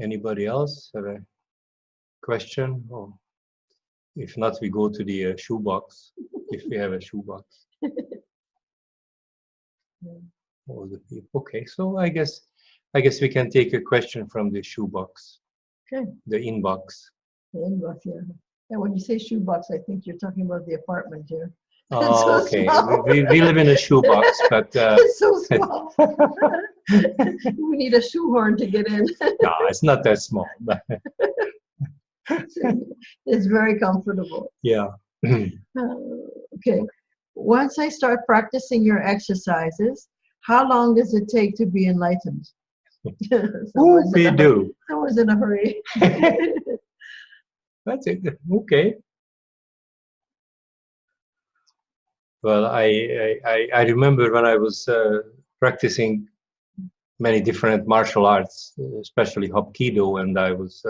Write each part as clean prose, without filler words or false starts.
Anybody else have a question? Or if not, we go to the shoebox, if we have a shoebox. All the people. Okay, so I guess we can take a question from the shoebox. Okay. The inbox. The inbox, yeah. And when you say shoebox, I think you're talking about the apartment here. Oh, so okay. We live in a shoebox, but it's so small. We need a shoehorn to get in. No, it's not that small. It's very comfortable. Yeah. Okay. Once I start practicing your exercises, how long does it take to be enlightened? Someone's in a hurry. That's it. Okay. Well, I remember when I was practicing many different martial arts, especially Hapkido, and I was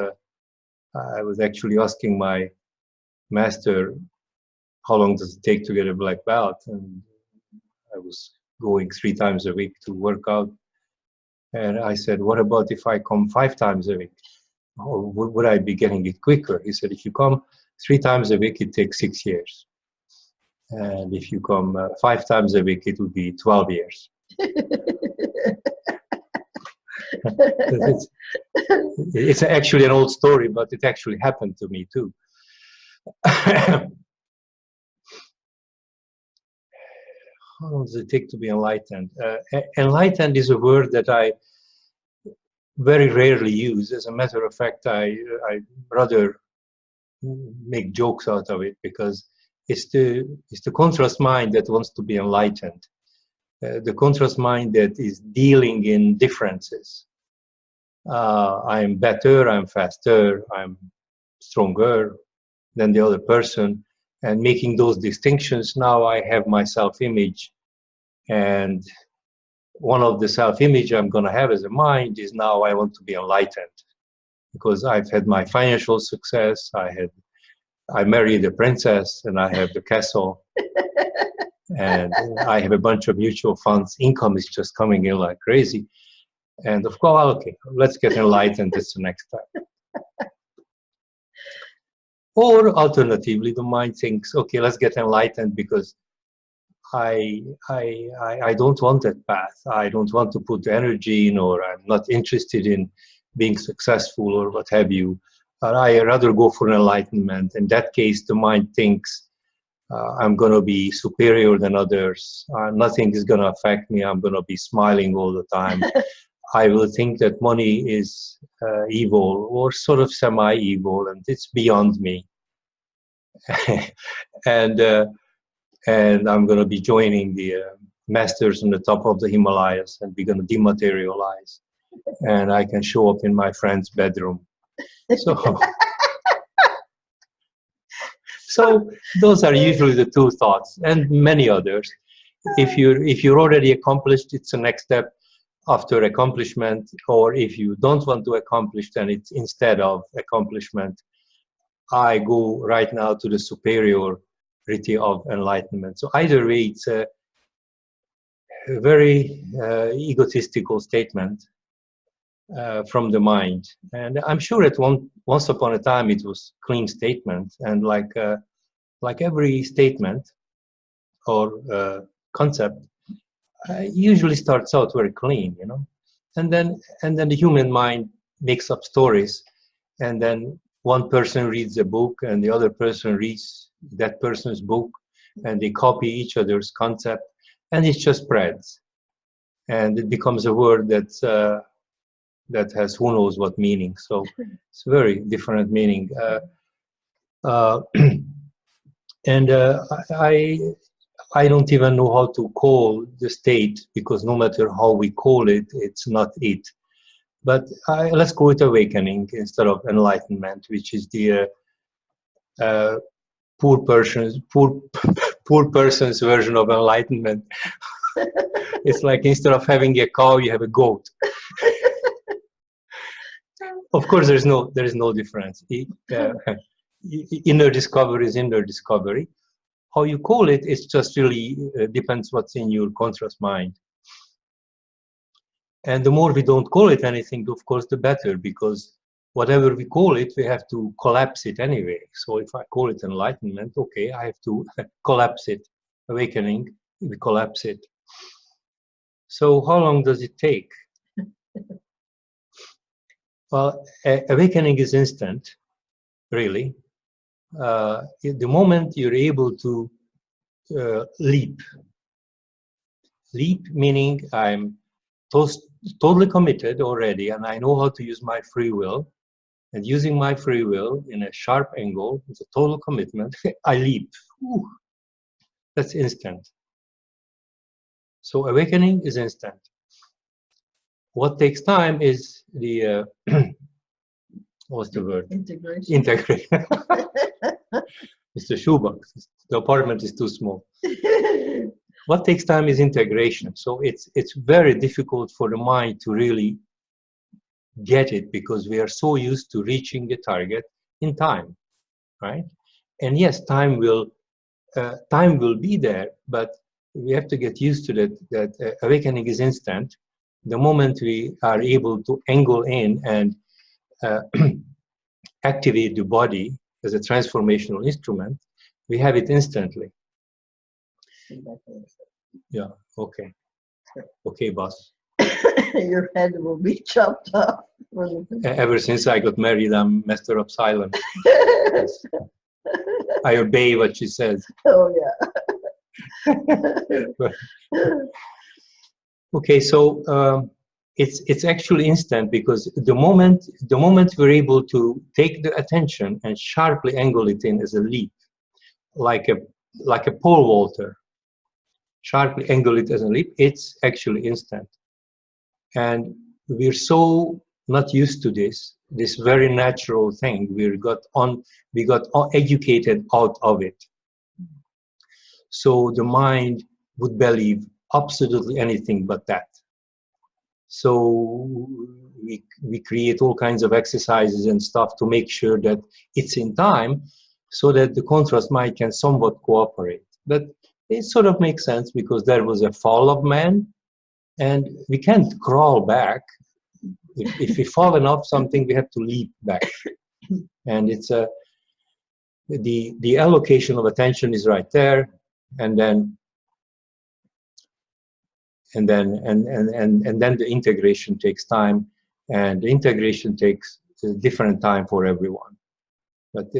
actually asking my master, how long does it take to get a black belt? And I was going 3 times a week to work out. And I said, what about if I come 5 times a week? Or would I be getting it quicker? He said, if you come 3 times a week, it takes 6 years. And if you come 5 times a week, it would be 12 years. It's actually an old story, but it actually happened to me too. How long does it take to be enlightened? Enlightened is a word that I very rarely use. As a matter of fact, I rather make jokes out of it, because it's the contrast mind that wants to be enlightened. The contrast mind that is dealing in differences. I'm better, I'm faster, I'm stronger than the other person, and making those distinctions. Now I have my self-image, and one of the self-image I'm going to have as a mind is now I want to be enlightened, because I've had my financial success, I married a princess, and I have the castle, and I have a bunch of mutual funds. Income is just coming in like crazy. And of course, okay, let's get enlightened. That's the next step. Or alternatively, the mind thinks, okay, let's get enlightened because I don't want that path. I don't want to put energy in, or I'm not interested in being successful, or what have you. I rather go for enlightenment. In that case, the mind thinks I'm going to be superior than others. Nothing is going to affect me. I'm going to be smiling all the time. I will think that money is evil, or sort of semi-evil, and it's beyond me. And I'm going to be joining the masters on the top of the Himalayas, and we're going to dematerialize. And I can show up in my friend's bedroom. So those are usually the 2 thoughts, and many others. If you're already accomplished, it's the next step after accomplishment, or if you don't want to accomplish, then it's instead of accomplishment. I go right now to the superiority of enlightenment. So either way, it's a very egotistical statement from the mind. And I'm sure at once upon a time it was clean statement, and like every statement or concept, usually starts out very clean, you know, and then the human mind makes up stories, and then one person reads a book and the other person reads that person's book, and they copy each other's concept, and it just spreads, and it becomes a word that has who knows what meaning. So it's very different meaning. And I don't even know how to call the state, because no matter how we call it, it's not it. But let's call it awakening instead of enlightenment, which is the poor person's version of enlightenment. It's like instead of having a cow, you have a goat. Of course, there is no difference. Inner discovery is inner discovery. How you call it, it's just really depends what's in your contrast mind. And the more we don't call it anything, of course, the better, because whatever we call it, we have to collapse it anyway. So if I call it enlightenment, okay, I have to collapse it. Awakening, we collapse it. So how long does it take? Well, awakening is instant, really. The moment you're able to leap meaning I'm totally committed already, and I know how to use my free will. And using my free will in a sharp angle, with a total commitment, I leap. Ooh, that's instant. So awakening is instant. What takes time is the what's the word? Integration. Integration. It's the shoebox. The apartment is too small. What takes time is integration. So it's very difficult for the mind to really get it, because we are so used to reaching the target in time, right? And yes, time will be there, but we have to get used to that awakening is instant. The moment we are able to angle in and activate the body as a transformational instrument, we have it instantly. Yeah, okay. Okay, boss. Your head will be chopped off. Ever since I got married, I'm Master of Silence. Yes. I obey what she says. Oh, yeah. Okay, so it's actually instant, because the moment we're able to take the attention and sharply angle it in as a leap, like a pole vaulter, sharply angle it as a leap, it's actually instant. And we're so not used to this very natural thing. We got educated out of it. So the mind would believe absolutely anything but that. So we create all kinds of exercises and stuff to make sure that it's in time, so that the contrast mind can somewhat cooperate. But it sort of makes sense, because there was a fall of man, and we can't crawl back. If we fallen off something, we have to leap back. And it's the allocation of attention is right there, and then the integration takes time, and the integration takes a different time for everyone. But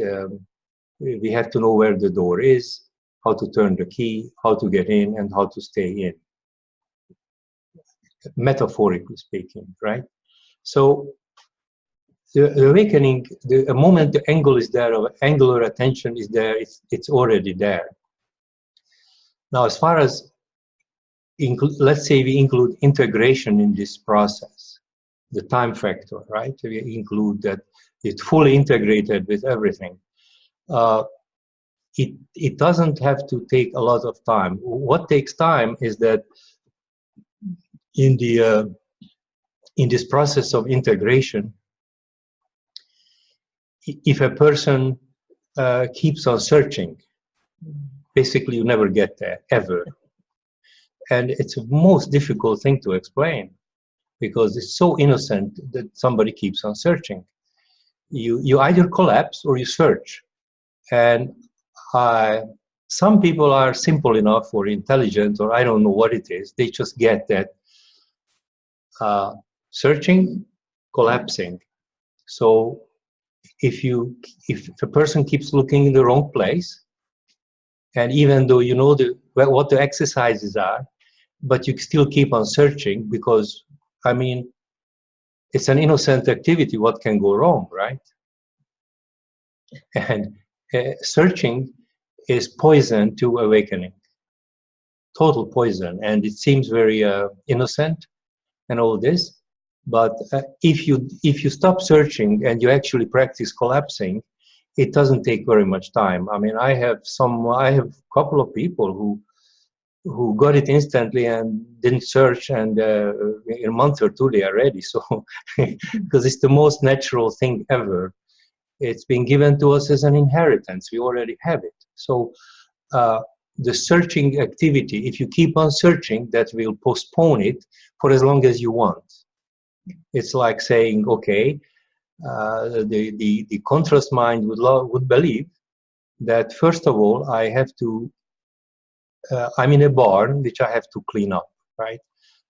we have to know where the door is, how to turn the key, how to get in, and how to stay in. Metaphorically speaking, right? So the awakening, the moment the angle is there, or angular attention is there, it's already there. Now, as far as let's say we include integration in this process, the time factor, right? We include that it's fully integrated with everything. It doesn't have to take a lot of time. What takes time is that in this process of integration, if a person keeps on searching, basically you never get there, ever. And it's the most difficult thing to explain, because it's so innocent that somebody keeps on searching. You either collapse or you search. And some people are simple enough or intelligent, or I don't know what it is. They just get that searching, collapsing. So if a person keeps looking in the wrong place, and even though you know what the exercises are, but you still keep on searching, because, I mean, it's an innocent activity. What can go wrong, right? And searching is poison to awakening, total poison. And it seems very innocent and all this, but if you stop searching and you actually practice collapsing, it doesn't take very much time. I mean, I have a couple of people who got it instantly and didn't search, and in a month or two they are ready. So because it's the most natural thing ever. It's been given to us as an inheritance. We already have it. So the searching activity, if you keep on searching, that will postpone it for as long as you want. It's like saying, okay, the contrast mind would believe that first of all I have to, I'm in a barn which I have to clean up, right?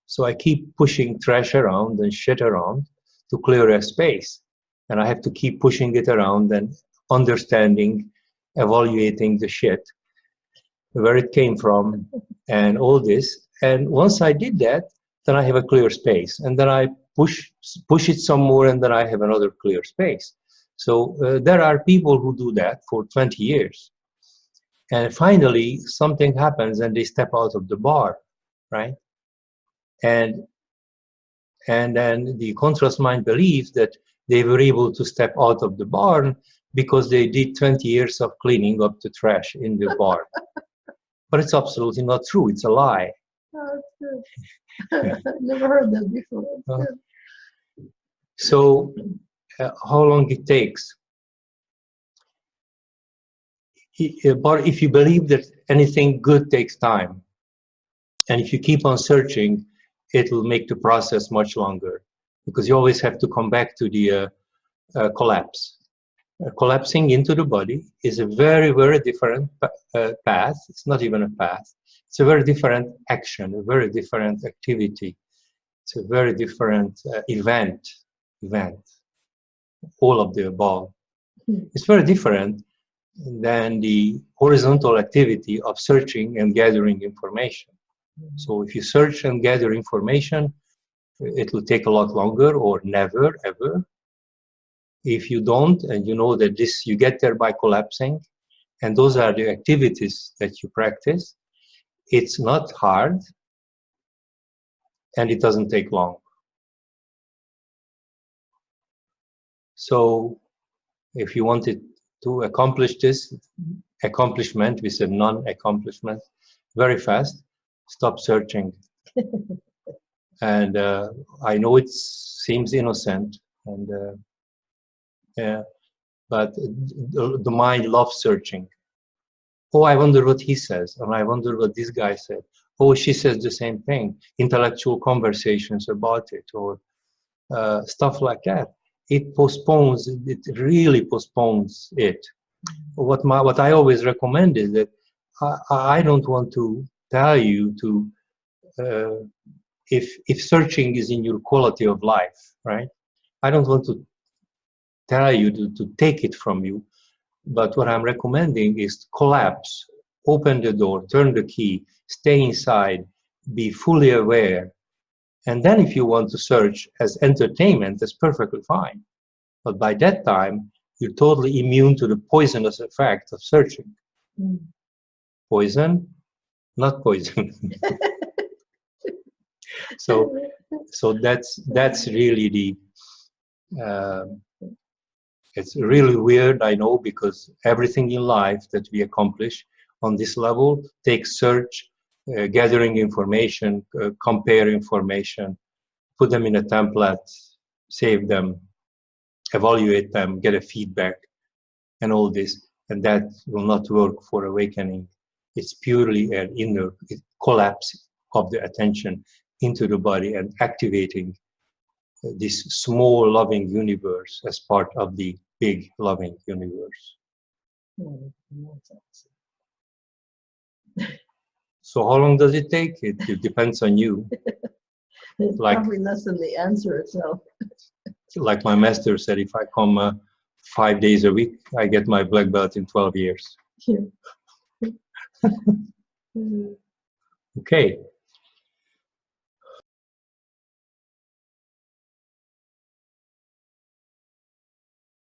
So I keep pushing trash around and shit around to clear a space, and I have to keep pushing it around and understanding, evaluating the shit, where it came from, and all this. And once I did that, then I have a clear space, and then I push it some more, and then I have another clear space. So there are people who do that for 20 years, and finally something happens, and they step out of the bar, right? And then the contrast mind believes that they were able to step out of the barn because they did 20 years of cleaning up the trash in the barn. But it's absolutely not true. It's a lie. Oh, that's good. Never heard that before. So how long it takes? But if you believe that anything good takes time, and if you keep on searching, it will make the process much longer, because you always have to come back to the collapse. Collapsing into the body is a very, very different path. It's not even a path. It's a very different action, a very different activity. It's a very different event. All of the above. It's very different than the horizontal activity of searching and gathering information. So if you search and gather information, it will take a lot longer or never, ever. If you don't, and you know that this, you get there by collapsing, and those are the activities that you practice, it's not hard, and it doesn't take long. So if you wanted to accomplish this accomplishment with a non-accomplishment very fast, stop searching. And I know it seems innocent, and yeah, but the mind loves searching. Oh, I wonder what he says, and I wonder what this guy said. Oh, she says the same thing. Intellectual conversations about it, or stuff like that. It postpones. It really postpones it. What I always recommend is that I don't want to tell you to if searching is in your quality of life, right? I don't want to tell you to take it from you, but what I'm recommending is collapse, open the door, turn the key, stay inside, be fully aware, and then if you want to search as entertainment, that's perfectly fine. But by that time, you're totally immune to the poisonous effect of searching. Poison, not poison. So that's really the. It's really weird, I know, because everything in life that we accomplish on this level takes search, gathering information, compare information, put them in a template, save them, evaluate them, get a feedback, and all this. And that will not work for awakening. It's purely an inner collapse of the attention into the body and activating this small loving universe as part of the big loving universe. So how long does it take? It depends on you. It's probably less than the answer itself. Like my master said, if I come 5 days a week, I get my black belt in 12 years. Yeah. Okay.